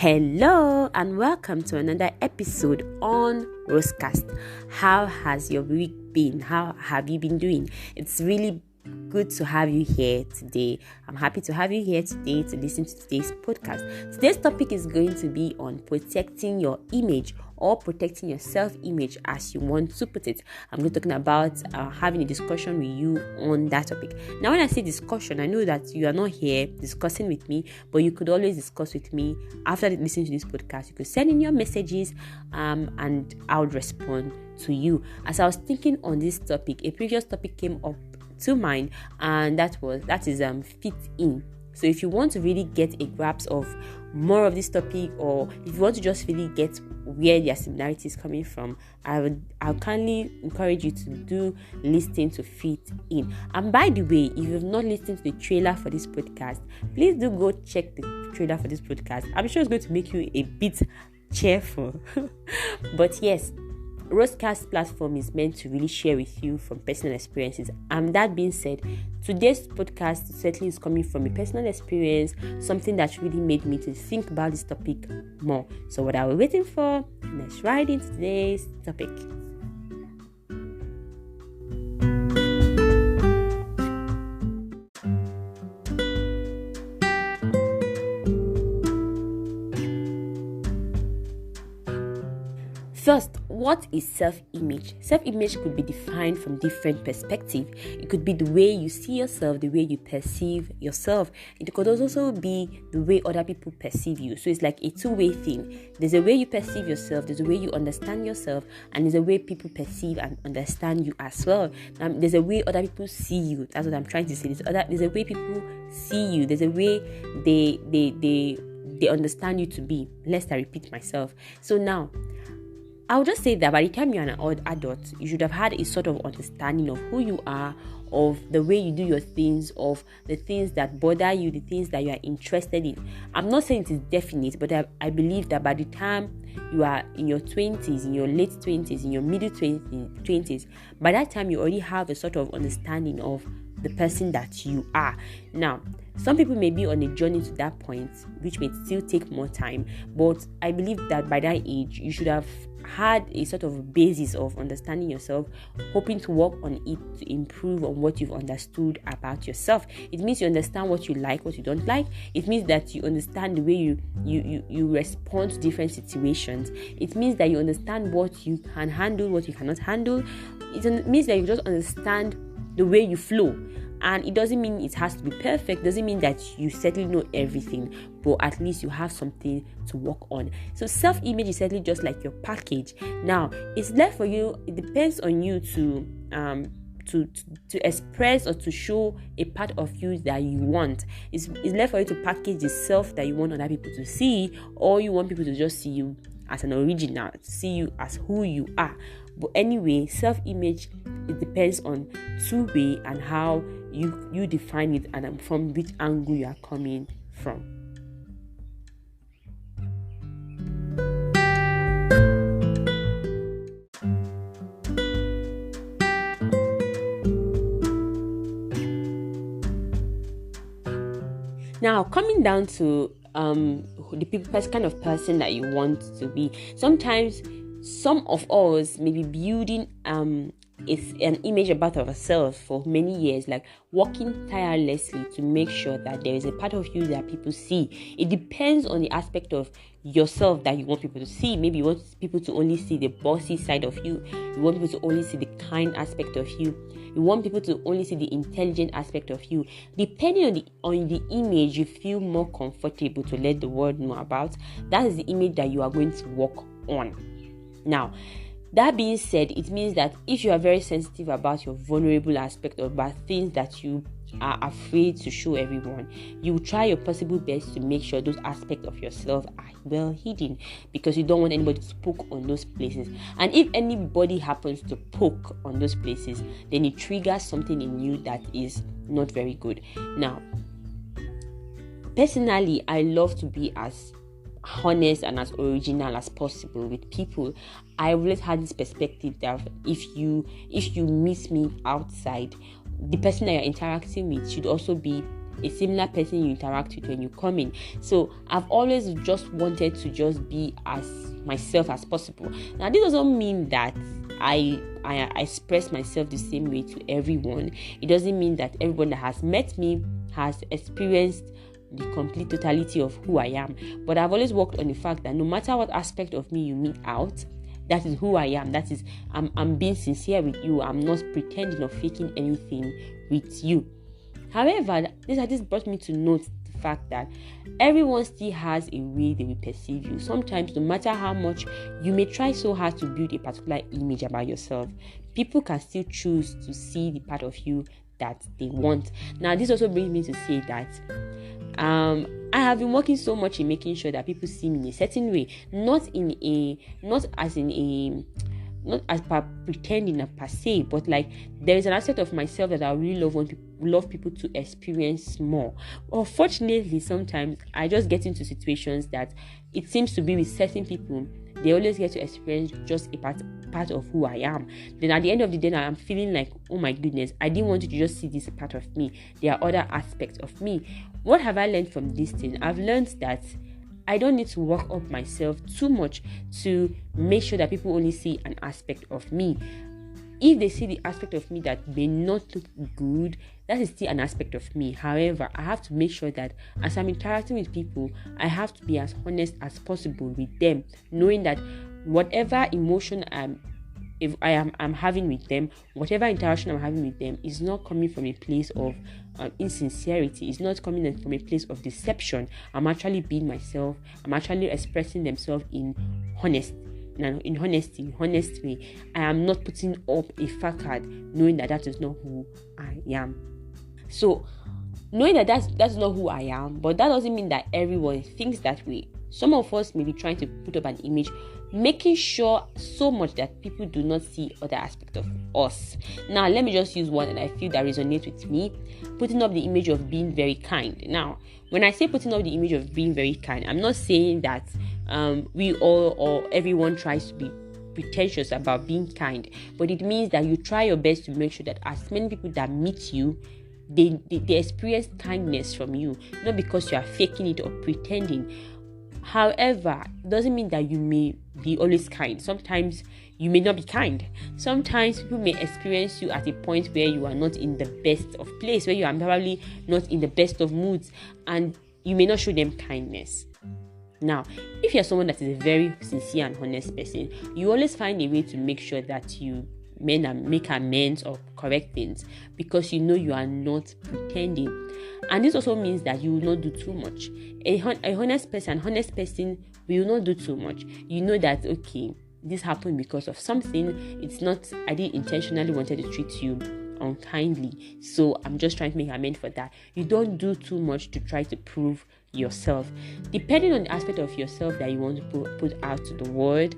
Hello and welcome to another episode on Rosecast. How has your week been? How have you been doing? It's really good to have you here today. I'm happy to have you here today to listen to today's podcast. Today's topic is going to be on protecting your image or protecting your self-image, as you want to put it. I'm going to talking about having a discussion with you on that topic. Now, when I say discussion, I know that you are not here discussing with me, but you could always discuss with me after listening to this podcast. You could send in your messages and I would respond to you. As I was thinking on this topic, a previous topic came up to mind, and that is fit in. So if you want to really get a grasp of more of this topic, or if you want to just really get where their similarity is coming from, I'll kindly encourage you to do listening to fit in. And by the way, if you've not listened to the trailer for this podcast, please do go check the trailer for this podcast. I'm sure it's going to make you a bit cheerful. But yes, Rosecast platform is meant to really share with you from personal experiences. And that being said, today's podcast certainly is coming from a personal experience, something that really made me to think about this topic more. So what are we waiting for? Let's ride into today's topic. First, what is self-image? Self-image could be defined from different perspectives. It could be the way you see yourself, the way you perceive yourself. It could also be the way other people perceive you. So it's like a two-way thing. There's a way you perceive yourself, there's a way you understand yourself, and there's a way people perceive and understand you as well. There's a way other people see you. That's what I'm trying to say. There's a way people see you. There's a way they understand you to be. Lest I repeat myself. So now, I would just say that by the time you're an adult, you should have had a sort of understanding of who you are, of the way you do your things, of the things that bother you, the things that you are interested in. I'm not saying it is definite, but I believe that by the time you are in your 20s, in your late 20s, in your middle 20s, by that time you already have a sort of understanding of the person that you are. Now, some people may be on a journey to that point, which may still take more time, but I believe that by that age, you should have had a sort of basis of understanding yourself, hoping to work on it to improve on what you've understood about yourself. It means you understand what you like, what you don't like. It means that you understand the way you respond to different situations. It means that you understand what you can handle, what you cannot handle. It means that you just understand the way you flow. And it doesn't mean it has to be perfect. It doesn't mean that you certainly know everything, but at least you have something to work on. So self-image is certainly just like your package. Now, it's left for you. It depends on you to express or to show a part of you that you want. It's left for you to package the self that you want other people to see, or you want people to just see you as an original, to see you as who you are. But anyway, self-image, it depends on two-way and how you define it and from which angle you are coming from. Now, coming down to the kind of person that you want to be. Sometimes some of us may be building is an image about ourselves for many years, like working tirelessly to make sure that there is a part of you that people see. It depends on the aspect of yourself that you want people to see. Maybe you want people to only see the bossy side of you. You want people to only see the kind aspect of you. You want people to only see the intelligent aspect of you. Depending on the image you feel more comfortable to let the world know about, that is the image that you are going to work on. Now, that being said, it means that if you are very sensitive about your vulnerable aspect or about things that you are afraid to show everyone, you will try your possible best to make sure those aspects of yourself are well hidden, because you don't want anybody to poke on those places. And if anybody happens to poke on those places, then it triggers something in you that is not very good. Now, personally, I love to be as honest and as original as possible with people. I always had this perspective that if you meet me outside, the person that you're interacting with should also be a similar person you interact with when you come in. So I've always just wanted to just be as myself as possible. Now this doesn't mean that I express myself the same way to everyone. It doesn't mean that everyone that has met me has experienced the complete totality of who I am. But I've always worked on the fact that no matter what aspect of me you meet out, that is who I am. That is, I'm being sincere with you. I'm not pretending or faking anything with you. However, this brought me to note the fact that everyone still has a way they will perceive you. Sometimes, no matter how much you may try so hard to build a particular image about yourself, people can still choose to see the part of you that they want. Now, this also brings me to say that I have been working so much in making sure that people see me in a certain way, not as per pretending per se, but like there is an aspect of myself that I really love people to experience more. Unfortunately, sometimes I just get into situations that it seems to be with certain people. They always get to experience just a part of who I am. Then at the end of the day, I'm feeling like, oh my goodness, I didn't want you to just see this part of me. There are other aspects of me. What have I learned from this thing? I've learned that I don't need to work up myself too much to make sure that people only see an aspect of me. If they see the aspect of me that may not look good, that is still an aspect of me. However, I have to make sure that as I'm interacting with people, I have to be as honest as possible with them, knowing that whatever emotion I'm having with them, whatever interaction I'm having with them is not coming from a place of insincerity. It's not coming from a place of deception. I'm actually being myself. I'm actually expressing themselves in honest way. I am not putting up a facade, knowing that is not who I am. So, knowing that that's not who I am, but that doesn't mean that everyone thinks that way. Some of us may be trying to put up an image, making sure so much that people do not see other aspects of us. Now, let me just use one that I feel that resonates with me: putting up the image of being very kind. Now, when I say putting up the image of being very kind, I'm not saying that we all or everyone tries to be pretentious about being kind, but it means that you try your best to make sure that as many people that meet you, they experience kindness from you, not because you are faking it or pretending. However, it doesn't mean that you may be always kind. Sometimes you may not be kind. Sometimes people may experience you at a point where you are not in the best of place, where you are probably not in the best of moods, and you may not show them kindness. Now, if you're someone that is a very sincere and honest person, you always find a way to make sure that you make amends or correct things, because you know you are not pretending. And this also means that you will not do too much. A honest person will not do too much. You know that, okay, this happened because of something. It's not, I didn't intentionally wanted to treat you unkindly, so I'm just trying to make amends for that. You don't do too much to try to prove yourself. Depending on the aspect of yourself that you want to put out to the world,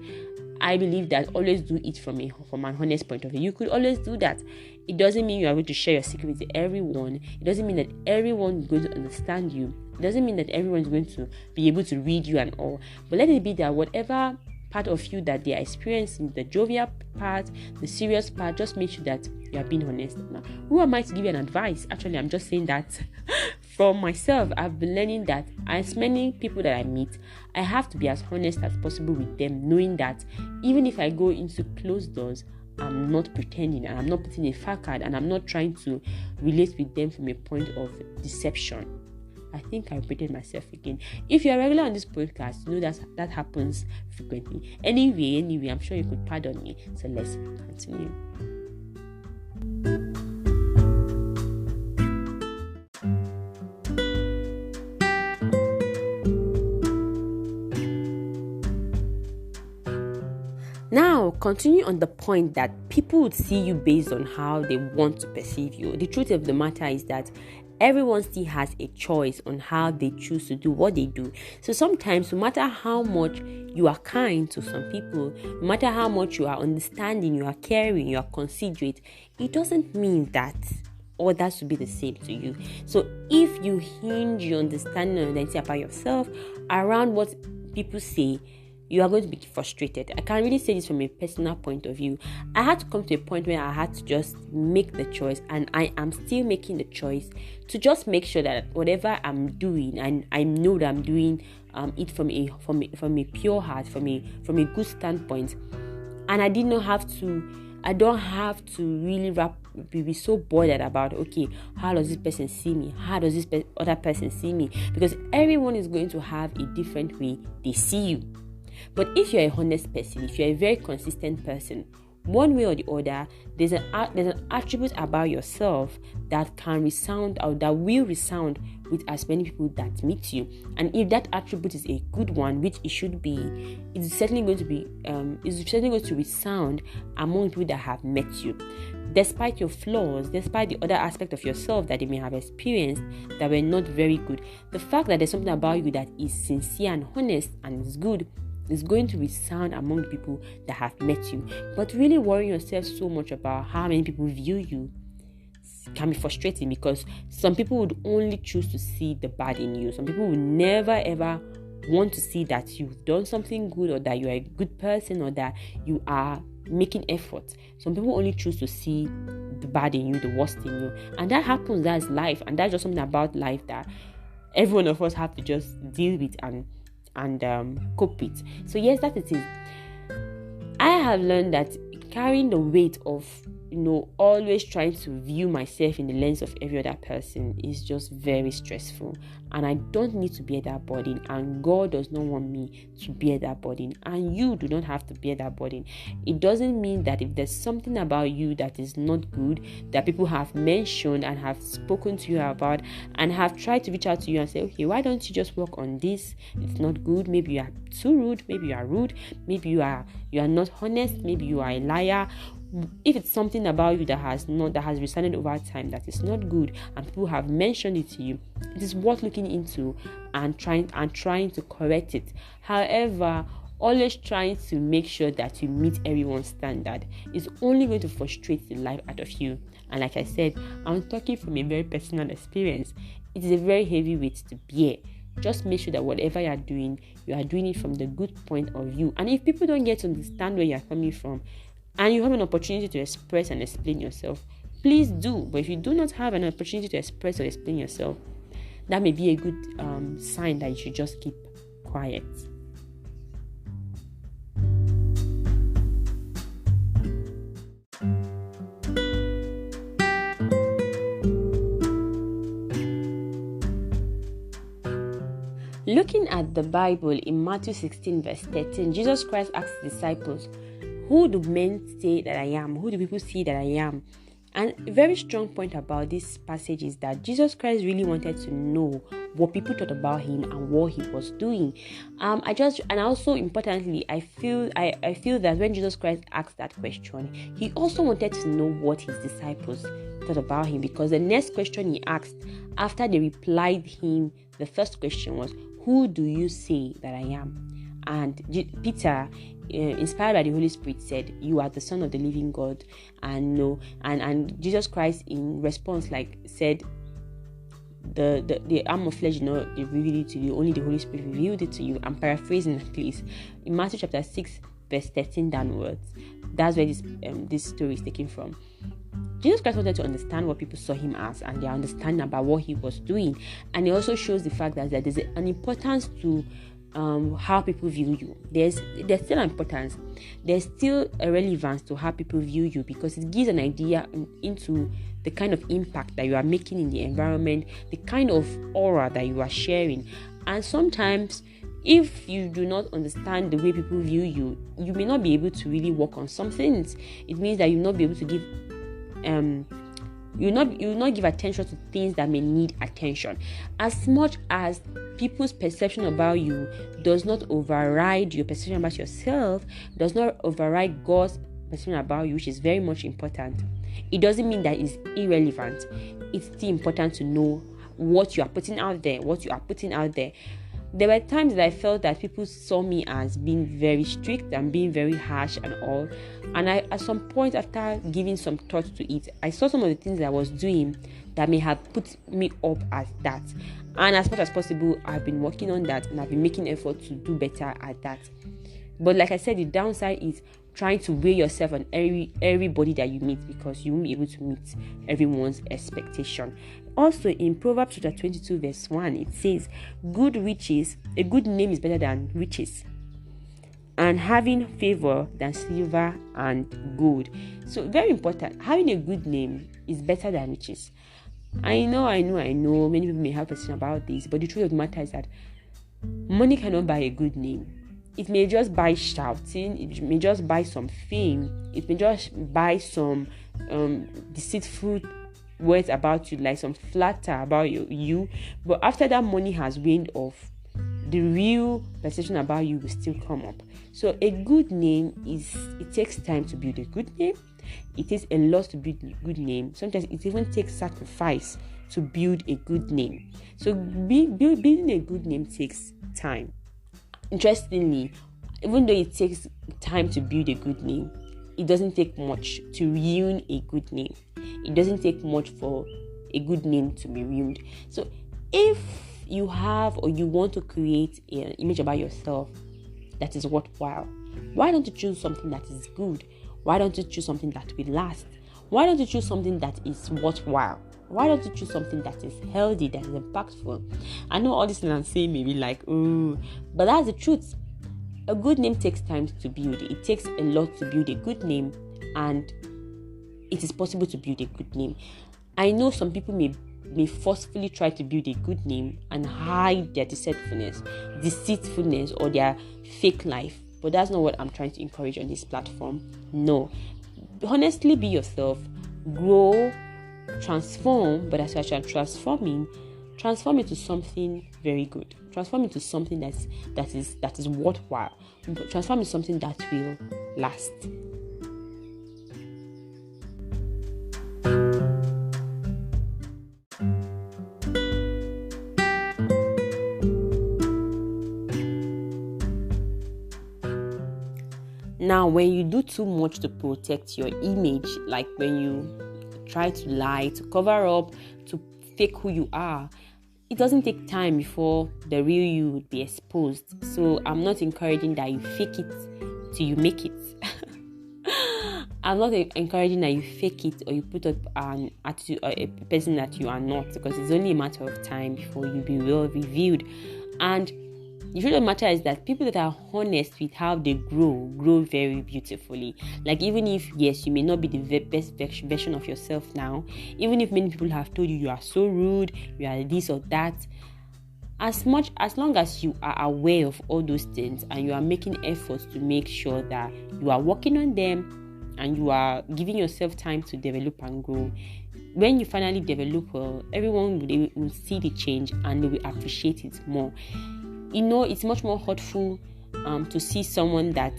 I believe that always do it from an honest point of view. You could always do that. It doesn't mean you are going to share your secret with everyone. It doesn't mean that everyone is going to understand you. It doesn't mean that everyone is going to be able to read you and all. But let it be that whatever part of you that they are experiencing, the jovial part, the serious part, just make sure that you are being honest. Now, who am I to give you an advice? Actually, I'm just saying that from myself. I've been learning that as many people that I meet, I have to be as honest as possible with them, knowing that even if I go into closed doors, I'm not pretending and I'm not putting a facade and I'm not trying to relate with them from a point of deception. I think I repeated myself again. If you're regular on this podcast, you know that happens frequently. Anyway, I'm sure you could pardon me. So let's continue. Now, continue on the point that people would see you based on how they want to perceive you. The truth of the matter is that everyone still has a choice on how they choose to do what they do. So sometimes, no matter how much you are kind to some people, no matter how much you are understanding, you are caring, you are considerate, it doesn't mean that others will be the same to you. So if you hinge your understanding and identity about yourself around what people say, you are going to be frustrated. I can really say this from a personal point of view. I had to come to a point where I had to just make the choice, and I am still making the choice to just make sure that whatever I'm doing, and I know that I'm doing it from a pure heart, from a good standpoint, and I don't have to really be so bothered about, okay, how does this person see me? How does this other person see me? Because everyone is going to have a different way they see you. But if you're a honest person, if you're a very consistent person, one way or the other, there's an attribute about yourself that can resound, or that will resound with as many people that meet you. And if that attribute is a good one, which it should be, it's certainly going to resound among people that have met you. Despite your flaws, despite the other aspect of yourself that they may have experienced that were not very good, the fact that there's something about you that is sincere and honest and is good is going to resound among the people that have met you. But really worrying yourself so much about how many people view you can be frustrating, because some people would only choose to see the bad in you. Some people will never ever want to see that you've done something good, or that you are a good person, or that you are making effort. Some people only choose to see the bad in you, the worst in you, and that happens. That's life, and that's just something about life that every one of us have to just deal with and cope with. So yes, that it is. I have learned that carrying the weight of always trying to view myself in the lens of every other person is just very stressful, and I don't need to bear that burden, and God does not want me to bear that burden, and you do not have to bear that burden. It doesn't mean that if there's something about you that is not good, that people have mentioned and have spoken to you about and have tried to reach out to you and say, okay, why don't you just work on this? It's not good. Maybe you are too rude, maybe you are rude, maybe you are not honest, maybe you are a liar. If it's something about you that has resounded over time that is not good, and people have mentioned it to you, it is worth looking into and trying to correct it. However, always trying to make sure that you meet everyone's standard is only going to frustrate the life out of you. And like I said, I'm talking from a very personal experience. It is a very heavy weight to bear. Just make sure that whatever you are doing it from the good point of view. And if people don't get to understand where you're coming from, and you have an opportunity to express and explain yourself, please do. But if you do not have an opportunity to express or explain yourself, that may be a good sign that you should just keep quiet. Looking at the Bible in Matthew 16 verse 13, Jesus Christ asked the disciples, who do men say that I am? Who do people see that I am? And a very strong point about this passage is that Jesus Christ really wanted to know what people thought about him and what he was doing. And also importantly, I feel that when Jesus Christ asked that question, he also wanted to know what his disciples thought about him, because the next question he asked after they replied him, the first question was, who do you say that I am? And Peter, inspired by the Holy Spirit, said, you are the Son of the living God. And Jesus Christ in response said, the arm of flesh revealed it to you, only the Holy Spirit revealed it to you. I'm paraphrasing at least. In Matthew chapter 6 verse 13 downwards, that's where this story is taken from. Jesus Christ wanted to understand what people saw him as and their understanding about what he was doing. And it also shows the fact that there's an importance to how people view you. There's still an importance. There's still a relevance to how people view you, because it gives an idea into the kind of impact that you are making in the environment, the kind of aura that you are sharing. And sometimes, if you do not understand the way people view you, you may not be able to really work on some things. It means that you'll not be able to give you will not give attention to things that may need attention. As much as people's perception about you does not override your perception about yourself, does not override God's perception about you, which is very much important, it doesn't mean that it's irrelevant. It's still important to know what you are putting out there. There were times that I felt that people saw me as being very strict and being very harsh and all. And at some point, after giving some thought to it, I saw some of the things that I was doing that may have put me up as that. And as much as possible, I've been working on that, and I've been making effort to do better at that. But like I said, the downside is trying to weigh yourself on everybody that you meet, because you won't be able to meet everyone's expectation. Also, in Proverbs chapter 22 verse 1, it says, a good name is better than riches, and having favor than silver and gold. So very important, having a good name is better than riches. I know many people may have a question about this, but the truth of the matter is that money cannot buy a good name. It may just buy shouting, it may just buy some fame, it may just buy some deceitful words about you, like some flatter about you. But after that money has waned off, the real perception about you will still come up. So a good name it takes time to build a good name. It takes a lot to build a good name. Sometimes it even takes sacrifice to build a good name. So building a good name takes time. Interestingly, even though it takes time to build a good name, it doesn't take much to ruin a good name. It doesn't take much for a good name to be ruined. So if you have or you want to create an image about yourself that is worthwhile, why don't you choose something that is good? Why don't you choose something that will last? Why don't you choose something that is worthwhile? Why don't you choose something that is healthy, that is impactful? I know all this thing I'm saying may be like, but that's the truth. A good name takes time to build. It takes a lot to build a good name, and it is possible to build a good name. I know some people may forcefully try to build a good name and hide their deceitfulness, or their fake life. But that's not what I'm trying to encourage on this platform. No. Honestly, be yourself. Grow, transform, but as you are transform into something very good. Transform into something that is worthwhile. Transform into something that will last. Now, when you do too much to protect your image, like when you try to lie, to cover up, to fake who you are, it doesn't take time before the real you would be exposed. So I'm not encouraging that you fake it till you make it. I'm not encouraging that you fake it or you put up an attitude or a person that you are not, because it's only a matter of time before you be well revealed. And the truth of the matter is that people that are honest with how they grow very beautifully. Like, even if, yes, you may not be the best version of yourself now, even if many people have told you are so rude, you are this or that, as long as you are aware of all those things and you are making efforts to make sure that you are working on them and you are giving yourself time to develop and grow, when you finally develop well, everyone will see the change and they will appreciate it more. It's much more hurtful to see someone that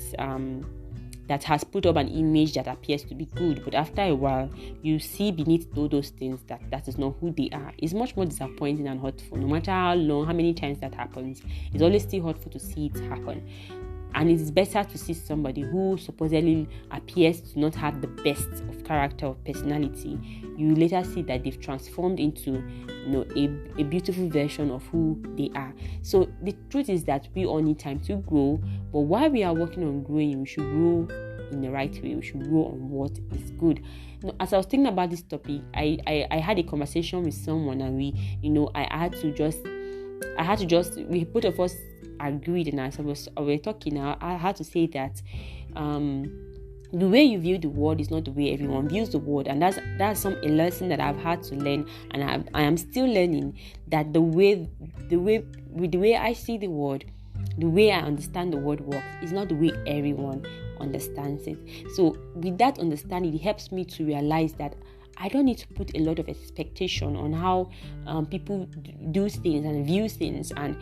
has put up an image that appears to be good, but after a while you see beneath all those things that is not who they are. It's much more disappointing and hurtful. No matter how many times that happens, it's always still hurtful to see it happen. And it's better to see somebody who supposedly appears to not have the best of character or personality. You later see that they've transformed into a beautiful version of who they are. So the truth is that we all need time to grow, but while we are working on growing, we should grow in the right way. We should grow on what is good. As I was thinking about this topic, I had a conversation with someone, and we both of us agreed, and as we were talking, I had to say that the way you view the world is not the way everyone views the world, and that's a lesson that I've had to learn, and I am still learning that the way I see the world, the way I understand the world works, is not the way everyone understands it. So with that understanding, it helps me to realize that I don't need to put a lot of expectation on how people do things and view things, and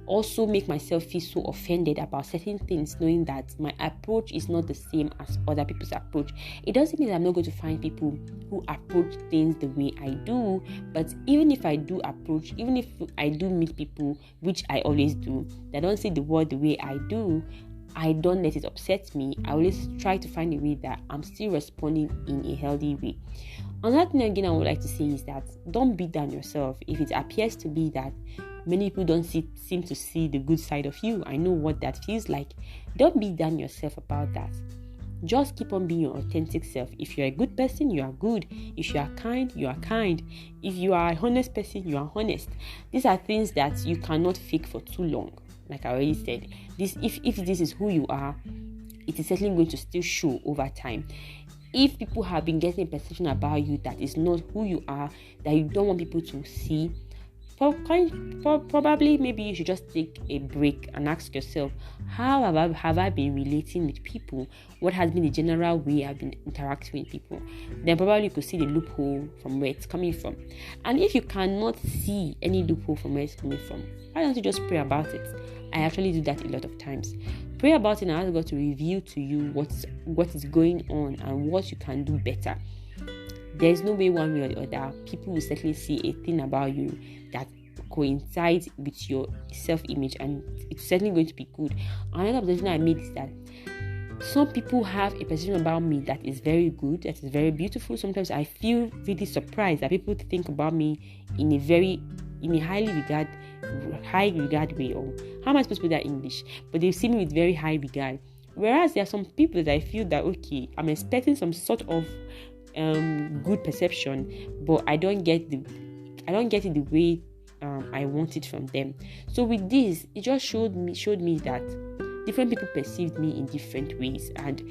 also make myself feel so offended about certain things, knowing that my approach is not the same as other people's approach. It doesn't mean that I'm not going to find people who approach things the way I do, but even if I do meet people, which I always do, that don't see the world the way I do, I don't let it upset me. I always try to find a way that I'm still responding in a healthy way. Another thing again I would like to say is that don't beat down yourself if it appears to be that many people don't seem to see the good side of you. I know what that feels like. Don't be down yourself about that. Just keep on being your authentic self. If you're a good person, you are good. If you are kind, you are kind. If you are a honest person, you are honest. These are things that you cannot fake for too long. Like I already said, if this is who you are, it is certainly going to still show over time. If people have been getting a perception about you that is not who you are, that you don't want people to see, probably maybe you should just take a break and ask yourself, how have I been relating with people? What has been the general way I've been interacting with people? Then probably you could see the loophole from where it's coming from. And if you cannot see any loophole from where it's coming from, why don't you just pray about it? I actually do that a lot of times. Pray about it and ask God to reveal to you what is going on and what you can do better. There is no way one way or the other. People will certainly see a thing about you that coincides with your self-image, and it's certainly going to be good. Another observation I made is that some people have a perception about me that is very good, that is very beautiful. Sometimes I feel really surprised that people think about me in a high regard way, or how am I supposed to put that in English? But they see me with very high regard. Whereas there are some people that I feel that, okay, I'm expecting some sort of good perception, but I don't get it the way I want it from them. So with this, it just showed me that different people perceived me in different ways, and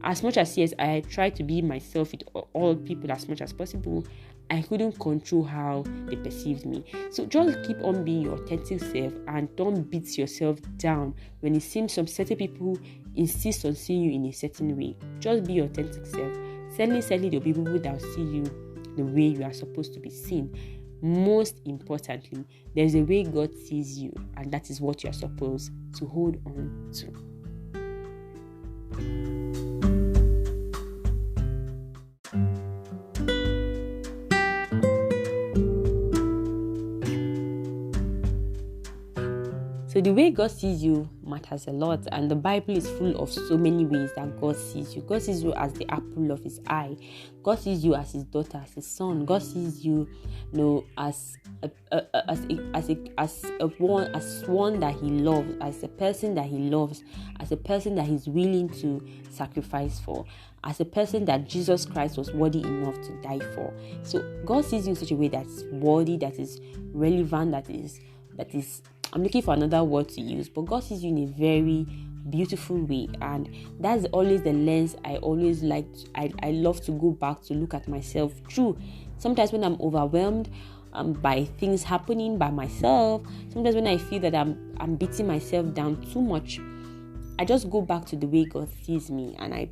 as much as yes, I tried to be myself with all people as much as possible, I couldn't control how they perceived me. So just keep on being your authentic self and don't beat yourself down when it seems some certain people insist on seeing you in a certain way. Just be your authentic self. Certainly there'll be people that will see you the way you are supposed to be seen. Most importantly, there's a way God sees you, and that is what you are supposed to hold on to. So the way God sees you matters a lot, and the Bible is full of so many ways that God sees you. God sees you as the apple of his eye. God sees you as his daughter, as his son. God sees you, as one that he loves, as a person that he loves, as a person that he's willing to sacrifice for, as a person that Jesus Christ was worthy enough to die for. So God sees you in such a way that's worthy, that is relevant, that is I'm looking for another word to use, but God sees you in a very beautiful way, and that's always the lens I always like. I love to go back to look at myself through. Sometimes when I'm overwhelmed by things happening by myself, sometimes when I feel that I'm beating myself down too much, I just go back to the way God sees me, and I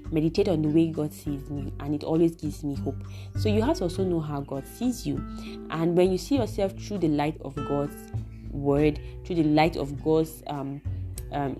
meditate on the way God sees me, and it always gives me hope. So you have to also know how God sees you, and when you see yourself through the light of God's word, through the light of God's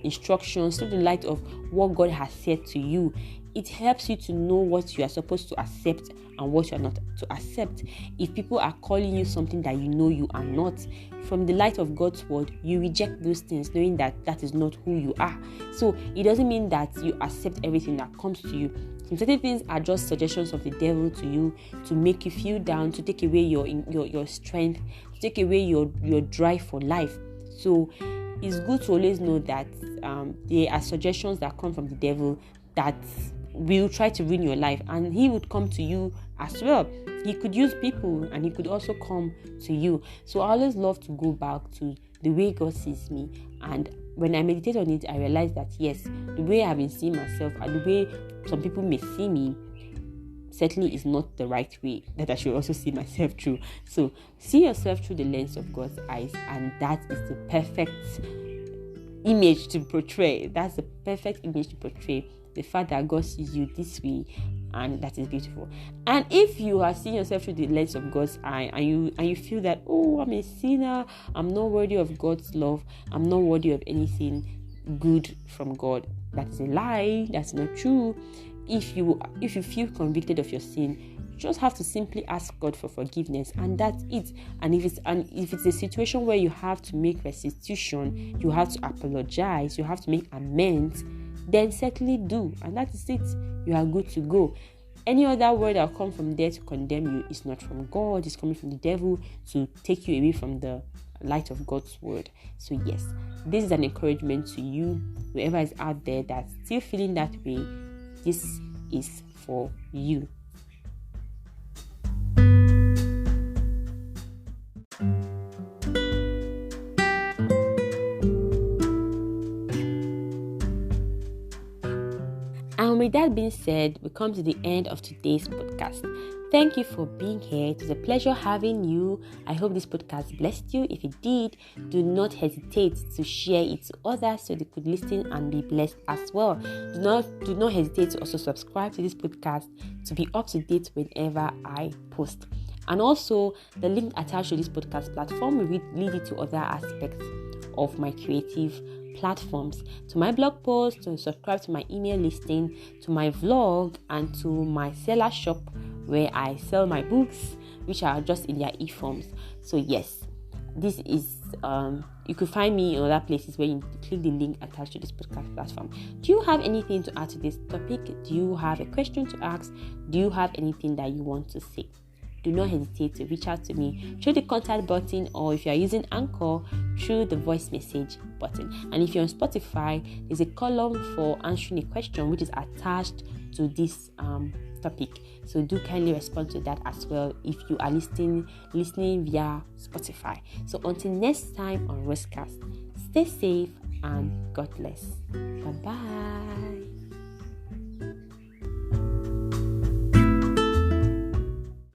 instructions, through the light of what God has said to you, it helps you to know what you are supposed to accept and what you are not to accept. If people are calling you something that you know you are not, from the light of God's word, you reject those things, knowing that that is not who you are. So it doesn't mean that you accept everything that comes to you. Some certain things are just suggestions of the devil to you, to make you feel down, to take away your strength, to take away your drive for life. So it's good to always know that there are suggestions that come from the devil that will try to ruin your life, and he would come to you as well. He could use people, and he could also come to you. So I always love to go back to the way God sees me, and when I meditate on it, I realize that yes, the way I've been seeing myself and the way some people may see me certainly is not the right way that I should also see myself through. So see yourself through the lens of God's eyes, and that is the perfect image to portray. That's the perfect image to portray the fact that God sees you this way, and that is beautiful. And if you are seeing yourself through the lens of God's eye, and you feel that, oh, I'm a sinner, I'm not worthy of God's love, I'm not worthy of anything good from God, that is a lie. That's not true. If you feel convicted of your sin, you just have to simply ask God for forgiveness, and that's it. And if it's a situation where you have to make restitution, you have to apologize, you have to make amends, then certainly do, and that is it. You are good to go. Any other word that will come from there to condemn you is not from God. It's coming from the devil to take you away from the light of God's word. So yes, this is an encouragement to you, whoever is out there that's still feeling that way. This is for you. And with that being said, we come to the end of today's podcast. Thank you for being here. It was a pleasure having you. I hope this podcast blessed you. If it did, do not hesitate to share it to others so they could listen and be blessed as well. Do not hesitate to also subscribe to this podcast to be up to date whenever I post. And also, the link attached to this podcast platform will lead you to other aspects of my creative platforms, to my blog post, to subscribe to my email listing, to my vlog, and to my seller shop where I sell my books, which are just in their e-forms. So yes, this is you could find me in other places where you click the link attached to this podcast platform. Do you have anything to add to this topic? Do you have a question to ask? Do you have anything that you want to say? Do not hesitate to reach out to me through the contact button, or if you are using Anchor, through the voice message button. And if you're on Spotify, there's a column for answering a question which is attached to this topic. So do kindly respond to that as well if you are listening via Spotify. So until next time on Rosecast, stay safe and God bless. Bye-bye.